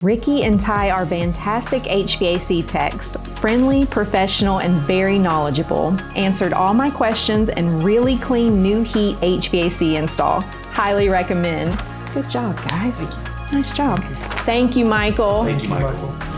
Ricky and Ty are fantastic HVAC techs, friendly, professional, and very knowledgeable. Answered all my questions and really clean new heat HVAC install. Highly recommend. Good job, guys. Nice job. Thank you, Michael. Thank you, Michael.